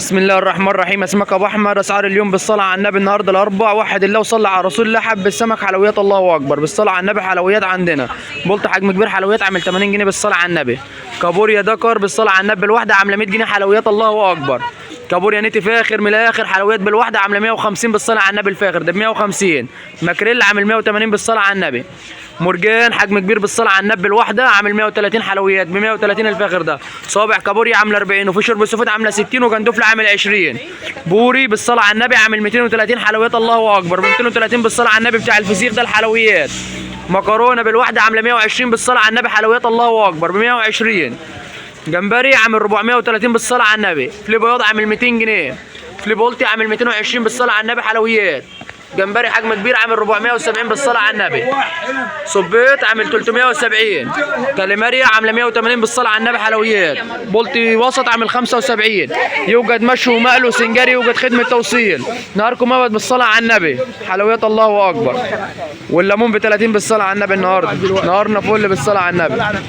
بسم الله الرحمن الرحيم. اسمك ابو احمد. اسعار اليوم بالصلاه على النبي. النهارده الاربع وحد الله وصلى على رسول الله. حب السمك حلويات الله اكبر بالصلاه على النبي. حلويات عندنا بولت حجم كبير حلويات عامل 80 جنيه بالصلاه على النبي. كابوريا دكر بالصلاه على النبي الواحده عامله 100 جنيه حلويات الله اكبر. كابوريا نتي فاخر من الاخر حلويات بالواحده عامله 150 بالصلاه على النبي. الفاخر ده ب 150. ماكريل عامل 180 بالصلاه على النبي. مرجان حجم كبير بالصلاه على النبي الواحده عامل 130 حلويات ب 130 الفاخر ده. صابع كابوريا عامله 40 وفي شرب سفود عامله 60 وجندفل عامل 20. بوري بالصلاه على النبي عامل 230 حلويات الله اكبر ب 230 بالصلاه على النبي بتاع الفسيخ ده الحلويات. مكرونه بالواحده عامله 120 بالصلاه على النبي حلويات الله اكبر ب 120. جمبري عامل 430 بالصلاه على النبي. فلي بياض عامل 200 جنيه. فلي بولتي عامل 220 بالصلاه على النبي حلويات. جمبري حجم كبير عامل 470 بالصلاه على النبي. صبيط عامل 370. كاليماريا عامله 180 بالصلاه على النبي حلويات. بولتي وسط عامل 75. يوجد مشوي ومقلي وسنجاري. يوجد خدمه توصيل. نهاركم ابد بالصلاه على النبي حلويات الله اكبر. والليمون ب 30 بالصلاه على النبي. النهارده نهارنا فل بالصلاه على النبي.